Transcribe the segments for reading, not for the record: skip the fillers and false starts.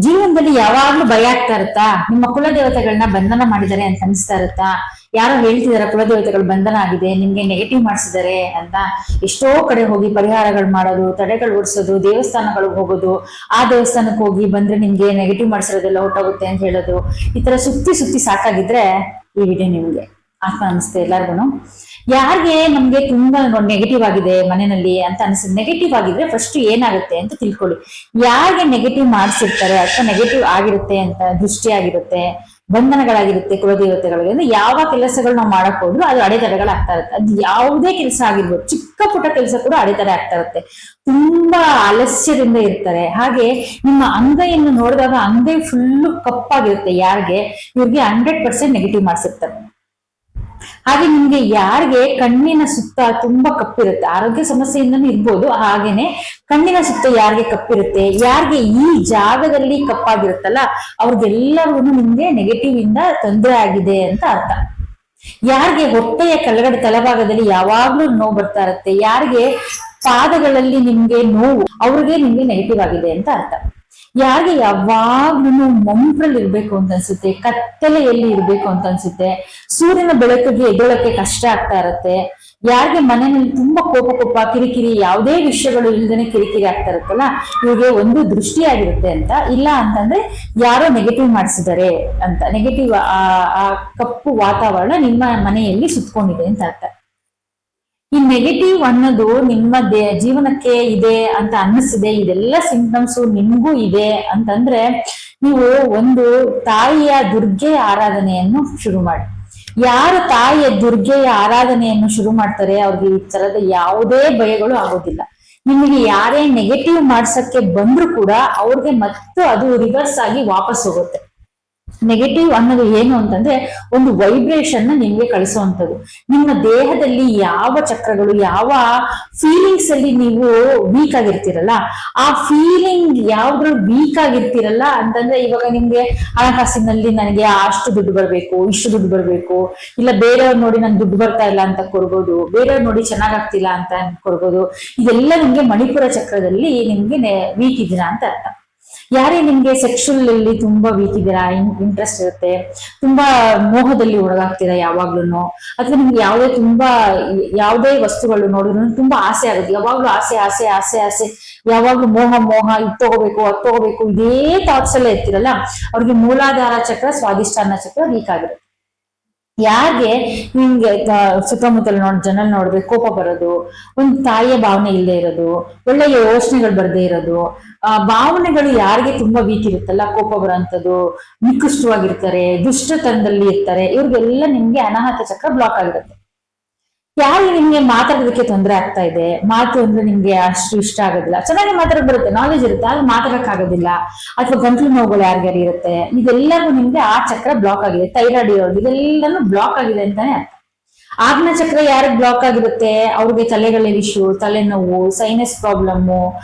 ಜೀವನದಲ್ಲಿ ಯಾವಾಗ್ಲೂ ಭಯ ಆಗ್ತಾ ಇರುತ್ತಾ? ನಿಮ್ಮ ಕುಲದೇವತೆಗಳನ್ನ ಬಂಧನ ಮಾಡಿದ್ದಾರೆ ಅಂತ ಅನಿಸ್ತಾ ಇರುತ್ತಾ? ಯಾರೋ ಹೇಳ್ತಿದಾರ ಕುಲದೇವತೆಗಳು ಬಂಧನ ಆಗಿದೆ, ನಿಮ್ಗೆ ನೆಗೆಟಿವ್ ಮಾಡಿಸಿದ್ದಾರೆ ಅಂತ. ಎಷ್ಟೋ ಕಡೆ ಹೋಗಿ ಪರಿಹಾರಗಳು ಮಾಡೋದು, ತಡೆಗಳು ಓಡಿಸೋದು, ದೇವಸ್ಥಾನಗಳಿಗೆ ಹೋಗೋದು, ಆ ದೇವಸ್ಥಾನಕ್ಕೆ ಹೋಗಿ ಬಂದ್ರೆ ನಿಮ್ಗೆ ನೆಗೆಟಿವ್ ಮಾಡಿಸಿರೋದೆಲ್ಲ ಹೊಟ್ಟೋಗುತ್ತೆ ಅಂತ ಹೇಳೋದು, ಈ ತರ ಸುತ್ತಿ ಸುತ್ತಿ ಸಾಕಾಗಿದ್ರೆ ಈ ವಿಡಿಯೋ ನಿಮ್ಗೆ ಆತ್ಮ ಅನಿಸುತ್ತೆ ಎಲ್ಲಾರ್ಗು. ಯಾರಿಗೆ ನಮ್ಗೆ ತುಂಬಾ ನೆಗೆಟಿವ್ ಆಗಿದೆ ಮನೆಯಲ್ಲಿ ಅಂತ ಅನ್ಸುತ್ತೆ, ನೆಗೆಟಿವ್ ಆಗಿದ್ರೆ ಫಸ್ಟ್ ಏನಾಗುತ್ತೆ ಅಂತ ತಿಳ್ಕೊಳ್ಳಿ. ಯಾರಿಗೆ ನೆಗೆಟಿವ್ ಮಾಡ್ಸಿರ್ತಾರೆ ಅಥವಾ ನೆಗೆಟಿವ್ ಆಗಿರುತ್ತೆ ಅಂತ, ದೃಷ್ಟಿ ಆಗಿರುತ್ತೆ, ಬಂಧನಗಳಾಗಿರುತ್ತೆ ಕುಲದೇವತೆಗಳಿಗೆ ಅಂದ್ರೆ ಯಾವ ಕೆಲಸಗಳು ನಾವು ಮಾಡಕ್ ಹೋದ್ರು ಅದು ಅಡೆತಡೆಗಳಾಗ್ತಾ ಇರುತ್ತೆ. ಅದು ಯಾವುದೇ ಕೆಲಸ ಆಗಿರ್ಬೋದು, ಚಿಕ್ಕ ಪುಟ್ಟ ಕೆಲಸ ಕೂಡ ಅಡೆತಡೆ ಆಗ್ತಾ ಇರುತ್ತೆ. ತುಂಬಾ ಆಲಸ್ಯದಿಂದ ಇರ್ತಾರೆ. ಹಾಗೆ ನಿಮ್ಮ ಅಂಗೈಯನ್ನು ನೋಡಿದಾಗ ಅಂಗೈ ಫುಲ್ಲು ಕಪ್ಪಾಗಿರುತ್ತೆ. ಯಾರಿಗೆ ಇವ್ರಿಗೆ 100% ನೆಗೆಟಿವ್ ಮಾಡ್ಸಿರ್ತಾರೆ. ಹಾಗೆ ನಿಮ್ಗೆ ಯಾರಿಗೆ ಕಣ್ಣಿನ ಸುತ್ತ ತುಂಬಾ ಕಪ್ಪಿರುತ್ತೆ, ಆರೋಗ್ಯ ಸಮಸ್ಯೆಯಿಂದನೂ ಇರ್ಬೋದು, ಹಾಗೇನೆ ಕಣ್ಣಿನ ಸುತ್ತ ಯಾರಿಗೆ ಕಪ್ಪಿರುತ್ತೆ, ಯಾರಿಗೆ ಈ ಜಾಗದಲ್ಲಿ ಕಪ್ಪಾಗಿರುತ್ತಲ್ಲ ಅವ್ರಿಗೆಲ್ಲರಿಗೂ ನಿಮ್ಗೆ ನೆಗೆಟಿವ್ ಇಂದ ತೊಂದರೆ ಆಗಿದೆ ಅಂತ ಅರ್ಥ. ಯಾರಿಗೆ ಹೊಟ್ಟೆಯ ಕೆಳಗಡೆ ತಳಭಾಗದಲ್ಲಿ ಯಾವಾಗ್ಲೂ ನೋವು ಬರ್ತಾ ಇರುತ್ತೆ, ಯಾರಿಗೆ ಪಾದಗಳಲ್ಲಿ ನಿಮ್ಗೆ ನೋವು, ಅವ್ರಿಗೆ ನಿಮ್ಗೆ ನೆಗೆಟಿವ್ ಆಗಿದೆ ಅಂತ ಅರ್ಥ. ಯಾರಿಗೆ ಯಾವಾಗ್ಲೂ ಮಂಪ್ರಲ್ಲಿ ಇರ್ಬೇಕು ಅಂತ ಅನ್ಸುತ್ತೆ, ಕತ್ತಲೆಯಲ್ಲಿ ಇರ್ಬೇಕು ಅಂತ ಅನ್ಸುತ್ತೆ, ಸೂರ್ಯನ ಬೆಳಕಿಗೆ ಎದ್ದೊಳಕ್ಕೆ ಕಷ್ಟ ಆಗ್ತಾ ಇರತ್ತೆ, ಯಾರಿಗೆ ಮನೆಯಲ್ಲಿ ತುಂಬಾ ಕೋಪ ಕಿರಿಕಿರಿ, ಯಾವುದೇ ವಿಷಯಗಳು ಇಲ್ದೇನೆ ಕಿರಿಕಿರಿ ಆಗ್ತಾ ಇರುತ್ತಲ್ಲ, ಇವ್ರಿಗೆ ಒಂದು ದೃಷ್ಟಿಯಾಗಿರುತ್ತೆ ಅಂತ. ಇಲ್ಲ ಅಂತಂದ್ರೆ ಯಾರೋ ನೆಗೆಟಿವ್ ಮಾಡಿಸಿದ್ದಾರೆ ಅಂತ, ನೆಗೆಟಿವ್ ಆ ಕಪ್ಪು ವಾತಾವರಣ ನಿಮ್ಮ ಮನೆಯಲ್ಲಿ ಸುತ್ಕೊಂಡಿದೆ ಅಂತ ಅರ್ಥ. ಈ ನೆಗೆಟಿವ್ ಅನ್ನೋದು ನಿಮ್ಮ ಜೀವನಕ್ಕೆ ಇದೆ ಅಂತ ಅನ್ನಿಸಿದೆ, ಇದೆಲ್ಲ ಸಿಂಪ್ಟಮ್ಸ್ ನಿಮ್ಗೂ ಇದೆ ಅಂತಂದ್ರೆ ನೀವು ಒಂದು ತಾಯಿಯ ದುರ್ಗೆಯ ಆರಾಧನೆಯನ್ನು ಶುರು ಮಾಡಿ. ಯಾರು ತಾಯಿಯ ದುರ್ಗೆಯ ಆರಾಧನೆಯನ್ನು ಶುರು ಮಾಡ್ತಾರೆ ಅವ್ರಿಗೆ ಈ ತರದ ಯಾವುದೇ ಭಯಗಳು ಆಗೋದಿಲ್ಲ. ನಿಮಗೆ ಯಾರೇ ನೆಗೆಟಿವ್ ಮಾಡ್ಸಕ್ಕೆ ಬಂದ್ರು ಕೂಡ ಅವ್ರಿಗೆ ಮತ್ತು ಅದು ರಿವರ್ಸ್ ಆಗಿ ವಾಪಸ್ ಹೋಗುತ್ತೆ. ನೆಗೆಟಿವ್ ಅನ್ನೋದು ಏನು ಅಂತಂದ್ರೆ ಒಂದು ವೈಬ್ರೇಷನ್ ನಿಮ್ಗೆ ಕಳಿಸುವಂಥದ್ದು. ನಿಮ್ಮ ದೇಹದಲ್ಲಿ ಯಾವ ಚಕ್ರಗಳು, ಯಾವ ಫೀಲಿಂಗ್ಸ್ ಅಲ್ಲಿ ನೀವು ವೀಕ್ ಆಗಿರ್ತೀರಲ್ಲ, ಆ ಫೀಲಿಂಗ್ ಯಾವ್ದ್ರಲ್ಲಿ ವೀಕ್ ಆಗಿರ್ತೀರಲ್ಲ ಅಂತಂದ್ರೆ, ಇವಾಗ ನಿಮ್ಗೆ ಹಣಕಾಸಿನಲ್ಲಿ ನನಗೆ ಅಷ್ಟು ದುಡ್ಡು ಬರ್ಬೇಕು, ಇಷ್ಟು ದುಡ್ಡು ಬರ್ಬೇಕು, ಇಲ್ಲ ಬೇರೆಯವ್ರು ನೋಡಿ ನನ್ ದುಡ್ಡು ಬರ್ತಾ ಇಲ್ಲ ಅಂತ ಕೊಡ್ಬೋದು, ಬೇರೆಯವ್ರು ನೋಡಿ ಚೆನ್ನಾಗಾಗ್ತಿಲ್ಲ ಅಂತ ಕೊಡ್ಬೋದು. ಇದೆಲ್ಲ ನಿಮ್ಗೆ ಮಣಿಪುರ ಚಕ್ರದಲ್ಲಿ ನಿಮ್ಗೆ ವೀಕ್ ಇದೀರಾ ಅಂತ ಅರ್ಥ. ಯಾರೇ ನಿಮ್ಗೆ ಸೆಕ್ಷುವಲ್ ಅಲ್ಲಿ ತುಂಬಾ ವೀಕ್ ಇದೀರಾ, ಇಂಟ್ರೆಸ್ಟ್ ಇರುತ್ತೆ, ತುಂಬಾ ಮೋಹದಲ್ಲಿ ಒಳಗಾಗ್ತೀರಾ ಯಾವಾಗ್ಲೂ, ಅಥವಾ ನಿಮ್ಗೆ ಯಾವುದೇ ವಸ್ತುಗಳು ನೋಡಿದ್ರು ತುಂಬಾ ಆಸೆ ಆಗುತ್ತೆ, ಯಾವಾಗ್ಲೂ ಆಸೆ ಆಸೆ ಆಸೆ ಆಸೆ, ಯಾವಾಗ್ಲೂ ಮೋಹ ಇದು ತಗೋಬೇಕು ಅದು ತಗೋಬೇಕು, ಇದೇ ಥಾಟ್ಸ್ ಎಲ್ಲ ಇರ್ತಿರಲ್ಲ, ಅವ್ರಿಗೆ ಮೂಲಾಧಾರ ಚಕ್ರ ಸ್ವಾಧಿಷ್ಠಾನ ಚಕ್ರ ವೀಕ್ ಆಗಿರುತ್ತೆ. ಯಾರಿಗೆ ನಿಮ್ಗೆ ಸುತ್ತಮುತ್ತಲ ಜನಲ್ ನೋಡಿದ್ರೆ ಕೋಪ ಬರೋದು, ಒಂದು ತಾಯಿಯ ಭಾವನೆ ಇಲ್ಲದೆ ಇರೋದು, ಒಳ್ಳೆಯ ಯೋಚನೆಗಳು ಬರದೇ ಇರೋದು, ಭಾವನೆಗಳು ಯಾರಿಗೆ ತುಂಬಾ ವೀಕ್ ಇರುತ್ತಲ್ಲ, ಕೋಪ ಬರೋಂಥದ್ದು, ನಿಕೃಷ್ಟವಾಗಿರ್ತಾರೆ, ದುಷ್ಟತನದಲ್ಲಿ ಇರ್ತಾರೆ, ಇವ್ರಿಗೆಲ್ಲ ನಿಮ್ಗೆ ಅನಾಹತ ಚಕ್ರ ಬ್ಲಾಕ್ ಆಗಿರುತ್ತೆ. ಯಾರು ನಿಮ್ಗೆ ಮಾತಾಡೋದಕ್ಕೆ ತೊಂದರೆ ಆಗ್ತಾ ಇದೆ, ಮಾತು ಅಂದ್ರೆ ನಿಮ್ಗೆ ಅಷ್ಟು ಇಷ್ಟ ಆಗೋದಿಲ್ಲ, ಚೆನ್ನಾಗಿ ಮಾತಾಡಕ್ ಬರುತ್ತೆ, ನಾಲೆಜ್ ಇರುತ್ತೆ, ಆದ್ರೆ ಮಾತಾಡಕ್ ಆಗೋದಿಲ್ಲ, ಅಥವಾ ಗಂಟ್ಲು ನೋವುಗಳು ಯಾರಿಗಾರು ಇರುತ್ತೆ, ಇದೆಲ್ಲವೂ ನಿಮ್ಗೆ ಆ ಚಕ್ರ ಬ್ಲಾಕ್ ಆಗಿದೆ. ಥೈರಾಯ್ಡ್ ಇರೋದು ಇದೆಲ್ಲಾನು ಬ್ಲಾಕ್ ಆಗಿದೆ ಅಂತಾನೆ ಅರ್ಥ. ಆಗ್ನ ಚಕ್ರ ಯಾರಿಗೆ ಬ್ಲಾಕ್ ಆಗಿರುತ್ತೆ ಅವ್ರಿಗೆ ತಲೆಗಳಲ್ಲಿ ಇಶ್ಯೂ, ತಲೆನೋವು, ಸೈನಸ್ ಪ್ರಾಬ್ಲಮ್ಮು,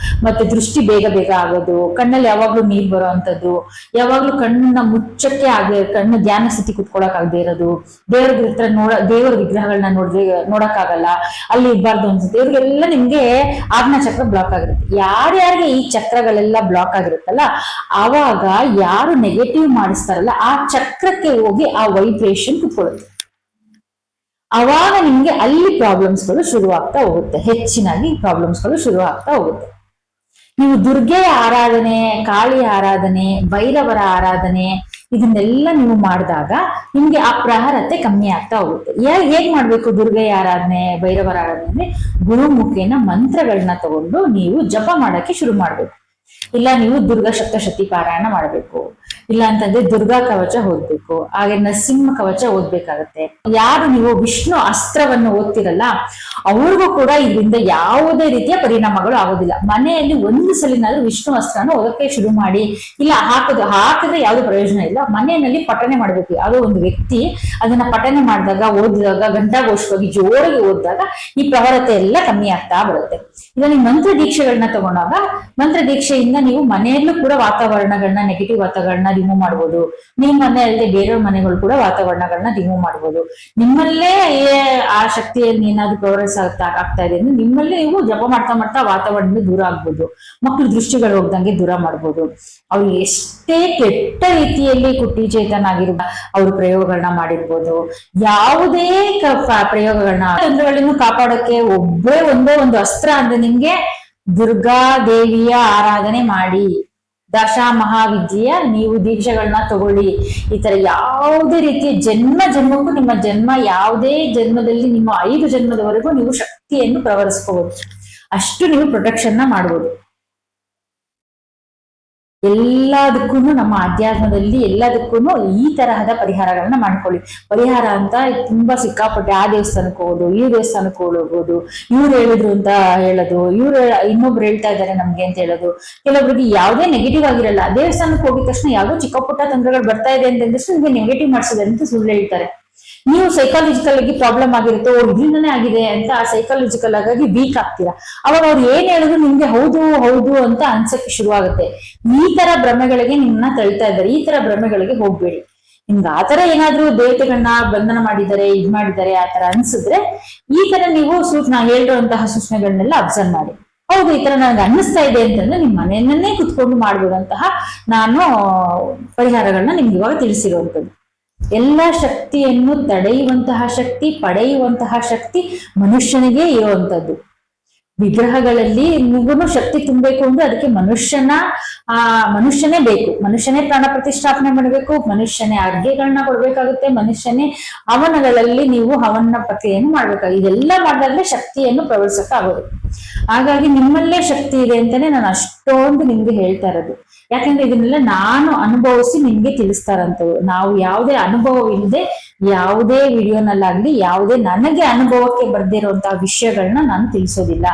ಮತ್ತೆ ದೃಷ್ಟಿ ಬೇಗ ಆಗೋದು, ಕಣ್ಣಲ್ಲಿ ಯಾವಾಗ್ಲೂ ನೀರ್ ಬರೋ ಅಂತದ್ದು, ಯಾವಾಗ್ಲೂ ಕಣ್ಣನ್ನ ಮುಚ್ಚಕ್ಕೆ ಕಣ್ಣು ಧ್ಯಾನ ಸ್ಥಿತಿ ಕುತ್ಕೊಳಕ್ ಆಗದೆ ಇರೋದು, ದೇವ್ರ ಹತ್ರ ದೇವರ ವಿಗ್ರಹಗಳನ್ನ ನೋಡಕ್ಕಾಗಲ್ಲ, ಅಲ್ಲಿ ಇರ್ಬಾರ್ದು ಅನ್ಸುತ್ತೆ, ಇವ್ರಿಗೆಲ್ಲ ನಿಮ್ಗೆ ಆಗ್ನ ಚಕ್ರ ಬ್ಲಾಕ್ ಆಗಿರುತ್ತೆ. ಯಾರ್ಯಾರಿಗೆ ಈ ಚಕ್ರಗಳೆಲ್ಲ ಬ್ಲಾಕ್ ಆಗಿರುತ್ತಲ್ಲ, ಆವಾಗ ಯಾರು ನೆಗೆಟಿವ್ ಮಾಡಿಸ್ತಾರಲ್ಲ ಆ ಚಕ್ರಕ್ಕೆ ಹೋಗಿ ಆ ವೈಬ್ರೇಷನ್ ಕುತ್ಕೊಳ್ಳುತ್ತೆ. ಅವಾಗ ನಿಮ್ಗೆ ಅಲ್ಲಿ ಪ್ರಾಬ್ಲಮ್ಸ್ಗಳು ಶುರು ಆಗ್ತಾ ಹೋಗುತ್ತೆ, ಹೆಚ್ಚಿನಾಗಿ ಪ್ರಾಬ್ಲಮ್ಸ್ಗಳು ಶುರು ಆಗ್ತಾ ಹೋಗುತ್ತೆ. ನೀವು ದುರ್ಗೆಯ ಆರಾಧನೆ, ಕಾಳಿಯ ಆರಾಧನೆ, ಭೈರವರ ಆರಾಧನೆ ಇದನ್ನೆಲ್ಲ ನೀವು ಮಾಡಿದಾಗ ನಿಮ್ಗೆ ಆ ಪ್ರಹರತೆ ಕಮ್ಮಿ ಆಗ್ತಾ ಹೋಗುತ್ತೆ. ಹೇಗ್ ಮಾಡ್ಬೇಕು ದುರ್ಗೆಯ ಆರಾಧನೆ, ಭೈರವರ ಆರಾಧನೆ ಅಂದ್ರೆ ಗುರುಮುಖೇನ ಮಂತ್ರಗಳನ್ನ ತಗೊಂಡು ನೀವು ಜಪ ಮಾಡಕ್ಕೆ ಶುರು ಮಾಡ್ಬೇಕು. ಇಲ್ಲ ನೀವು ದುರ್ಗಾ ಸಪ್ತಶತಿ ಪಾರಾಯಣ ಮಾಡಬೇಕು, ಇಲ್ಲ ಅಂತಂದ್ರೆ ದುರ್ಗಾ ಕವಚ ಓದ್ಬೇಕು, ಹಾಗೆ ನರಸಿಂಹ ಕವಚ ಓದ್ಬೇಕಾಗತ್ತೆ. ಯಾರು ನೀವು ವಿಷ್ಣು ಅಸ್ತ್ರವನ್ನು ಓದ್ತಿರಲ್ಲ ಅವ್ರಿಗೂ ಕೂಡ ಇದರಿಂದ ಯಾವುದೇ ರೀತಿಯ ಪರಿಣಾಮಗಳು ಆಗೋದಿಲ್ಲ. ಮನೆಯಲ್ಲಿ ಒಂದು ಸಲಿನಾದ್ರೂ ವಿಷ್ಣು ಅಸ್ತ್ರನ ಓದಕ್ಕೆ ಶುರು ಮಾಡಿ. ಇಲ್ಲ ಹಾಕಿದ್ರೆ ಯಾವ್ದು ಪ್ರಯೋಜನ ಇಲ್ಲ, ಮನೆಯಲ್ಲಿ ಪಠನೆ ಮಾಡ್ಬೇಕು. ಯಾವುದೋ ಒಂದು ವ್ಯಕ್ತಿ ಅದನ್ನ ಪಠನೆ ಮಾಡಿದಾಗ, ಓದಿದಾಗ, ಘಂಟಾಘೋಷವಾಗಿ ಜೋರಾಗಿ ಓದಿದಾಗ ಈ ಪ್ರವರತೆ ಎಲ್ಲ ಕಮ್ಮಿ ಆಗ್ತಾ ಬರುತ್ತೆ. ಈಗ ನೀವು ಮಂತ್ರ ದೀಕ್ಷೆಗಳನ್ನ ತಗೊಂಡಾಗ ಮಂತ್ರ ದೀಕ್ಷೆಯಿಂದ ನೀವು ಮನೆಯಲ್ಲೂ ಕೂಡ ವಾತಾವರಣಗಳನ್ನ, ನೆಗೆಟಿವ್ ವಾತಾವರಣ, ರಿಮೂವ್ ಮಾಡ್ಬೋದು. ನಿಮ್ ಮನೆ ಅಲ್ಲದೆ ಬೇರೆಯವ್ರ ಮನೆಗಳು ಕೂಡ ವಾತಾವರಣಗಳನ್ನ ರಿಮೂವ್ ಮಾಡ್ಬೋದು. ನಿಮ್ಮಲ್ಲೇ ಆ ಶಕ್ತಿಯನ್ನು ಏನಾದ್ರು ಪ್ರೋಗ್ರೆಸ್ ಆಗ್ತಾ ಇದೆ ಅಂದ್ರೆ ನಿಮ್ಮಲ್ಲೇ ನೀವು ಜಪ ಮಾಡ್ತಾ ಮಾಡ್ತಾ ವಾತಾವರಣದಿಂದ ದೂರ ಆಗ್ಬೋದು. ಮಕ್ಳು ದೃಷ್ಟಿಗಳು ಹೋಗ್ದಂಗೆ ದೂರ ಮಾಡ್ಬೋದು. ಅವ್ರು ಎಷ್ಟೇ ಕೆಟ್ಟ ರೀತಿಯಲ್ಲಿ ಕುಟಿಚೇತನಾಗಿರುವ ಅವ್ರು ಪ್ರಯೋಗಗಳನ್ನ ಮಾಡಿರ್ಬೋದು. ಯಾವುದೇ ಪ್ರಯೋಗಗಳನ್ನ ತಂತ್ರಗಳನ್ನು ಕಾಪಾಡೋಕೆ ಒಬ್ಬರೇ ಒಂದೇ ಒಂದು ಅಸ್ತ್ರ ಅಂದ್ರೆ ನಿಮ್ಗೆ ದುರ್ಗಾ ದೇವಿಯ ಆರಾಧನೆ ಮಾಡಿ, ದಶ ಮಹಾವಿದ್ಯೆಯ ನೀವು ದೀಕ್ಷೆಗಳನ್ನ ತಗೊಳ್ಳಿ. ಈ ತರ ಯಾವುದೇ ರೀತಿಯ ಜನ್ಮಕ್ಕೂ ನಿಮ್ಮ ಜನ್ಮ ಯಾವುದೇ ಜನ್ಮದಲ್ಲಿ ನಿಮ್ಮ 5 ಜನ್ಮದವರೆಗೂ ನೀವು ಶಕ್ತಿಯನ್ನು ಪ್ರವರ್ಸ್ಕೋಬಹುದು. ಅಷ್ಟು ನೀವು ಪ್ರೊಟೆಕ್ಷನ್ ನ ಮಾಡ್ಬೋದು. ಎಲ್ಲದಕ್ಕೂ ನಮ್ಮ ಅಧ್ಯಾತ್ಮದಲ್ಲಿ ಎಲ್ಲದಕ್ಕೂ ಈ ತರಹದ ಪರಿಹಾರಗಳನ್ನ ಮಾಡ್ಕೊಳ್ಳಿ. ಪರಿಹಾರ ಅಂತ ತುಂಬಾ ಸಿಕ್ಕಾಪಟ್ಟೆ ಆ ದೇವಸ್ಥಾನಕ್ಕೆ ಹೋಗೋದು, ಈ ದೇವಸ್ಥಾನಕ್ಕೆ ಹೋಗೋದು, ಇವ್ರು ಹೇಳಿದ್ರು ಅಂತ ಹೇಳೋದು, ಇನ್ನೊಬ್ರು ಹೇಳ್ತಾ ಇದ್ದಾರೆ ನಮ್ಗೆ ಅಂತ ಹೇಳೋದು. ಕೆಲವೊಬ್ರಿಗೆ ಯಾವುದೇ ನೆಗೆಟಿವ್ ಆಗಿರಲ್ಲ. ದೇವಸ್ಥಾನಕ್ಕೆ ಹೋಗಿದ ತಕ್ಷಣ ಯಾವುದೋ ಚಿಕ್ಕ ಪುಟ್ಟ ತೊಂದರೆಗಳು ಬರ್ತಾ ಇದೆ ಅಂತಂದಷ್ಟು ನಿಮ್ಗೆ ನೆಗೆಟಿವ್ ಮಾಡಿಸಿದೆ ಅಂತ ಸುಳ್ಳು ಹೇಳ್ತಾರೆ. ನೀವು ಸೈಕಾಲಜಿಕಲ್ ಆಗಿ ಪ್ರಾಬ್ಲಮ್ ಆಗಿರುತ್ತೆ, ಇದರಿಂದನೇ ಆಗಿದೆ ಅಂತ ಸೈಕಾಲಜಿಕಲ್ ಆಗಿ ವೀಕ್ ಆಗ್ತೀರಾ. ಅವಾಗ ಅವ್ರು ಏನ್ ಹೇಳಿದ್ರು ನಿಮ್ಗೆ ಹೌದು ಹೌದು ಅಂತ ಅನ್ಸಕ್ಕೆ ಶುರುವಾಗುತ್ತೆ. ಈ ತರ ಭ್ರಮೆಗಳಿಗೆ ನಿಮ್ಮನ್ನ ತಳ್ತಾ ಇದ್ದಾರೆ. ಈ ತರ ಭ್ರಮೆಗಳಿಗೆ ಹೋಗ್ಬೇಡಿ. ನಿಮ್ಗೆ ಆತರ ಏನಾದ್ರೂ ದೇವತೆಗಳನ್ನ ಬಂಧನ ಮಾಡಿದ್ದಾರೆ, ಮಾಡಿದ್ದಾರೆ ಆತರ ಅನ್ಸಿದ್ರೆ ಈ ತರ ನೀವು ನಾ ಹೇಳಿರುವಂತಹ ಸೂಚನೆಗಳನ್ನೆಲ್ಲ ಅಬ್ಸರ್ವ್ ಮಾಡಿ. ಹೌದು ಈ ತರ ನನಗೆ ಅನ್ನಿಸ್ತಾ ಇದೆ ಅಂತಂದ್ರೆ ನಿಮ್ ಮನೆಯನ್ನೇ ಕುತ್ಕೊಂಡು ಮಾಡ್ಬೋದಂತಹ ನಾನು ಪರಿಹಾರಗಳನ್ನ ನಿಮ್ಗೆ ಇವಾಗ ತಿಳಿಸಿರುವಂತದ್ದು. ಎಲ್ಲ ಶಕ್ತಿಯನ್ನು ತಡೆಯುವಂತಹ ಶಕ್ತಿ, ಪಡೆಯುವಂತಹ ಶಕ್ತಿ ಮನುಷ್ಯನಿಗೆ ಇರುವಂತದ್ದು. ವಿಗ್ರಹಗಳಲ್ಲಿ ನಿಮಗೂ ಶಕ್ತಿ ತುಂಬಬೇಕು ಅಂದ್ರೆ ಅದಕ್ಕೆ ಮನುಷ್ಯನೇ ಬೇಕು. ಮನುಷ್ಯನೇ ಪ್ರಾಣ ಪ್ರತಿಷ್ಠಾಪನೆ ಮಾಡಬೇಕು, ಮನುಷ್ಯನೇ ಅರ್ಘ್ಯಗಳನ್ನ ಕೊಡ್ಬೇಕಾಗುತ್ತೆ, ಮನುಷ್ಯನೇ ಹವನಗಳಲ್ಲಿ ನೀವು ಹವನ ಪ್ರಕ್ರಿಯೆಯನ್ನು ಮಾಡ್ಬೇಕಾಗುತ್ತೆ. ಇದೆಲ್ಲ ಮಾಡಿದ್ರೆ ಶಕ್ತಿಯನ್ನು ಪ್ರವರ್ಸಕ್ಕಾಗೋದು. ಹಾಗಾಗಿ ನಿಮ್ಮಲ್ಲೇ ಶಕ್ತಿ ಇದೆ ಅಂತಾನೆ ನಾನು ಅಷ್ಟೊಂದು ನಿಮ್ಗೆ ಹೇಳ್ತಾ ಇರೋದು. ಯಾಕಂದ್ರೆ ಇದನ್ನೆಲ್ಲ ನಾನು ಅನುಭವಿಸಿ ನಿಮ್ಗೆ ತಿಳಿಸ್ತಾರಂತವ್ರು. ನಾವು ಯಾವುದೇ ಅನುಭವವಿಲ್ಲದೆ ಯಾವುದೇ ವಿಡಿಯೋನಲ್ಲಾಗ್ಲಿ ಯಾವುದೇ ನನಗೆ ಅನುಭವಕ್ಕೆ ಬರ್ದಿರುವಂತಹ ವಿಷಯಗಳನ್ನ ನಾನು ತಿಳಿಸೋದಿಲ್ಲ.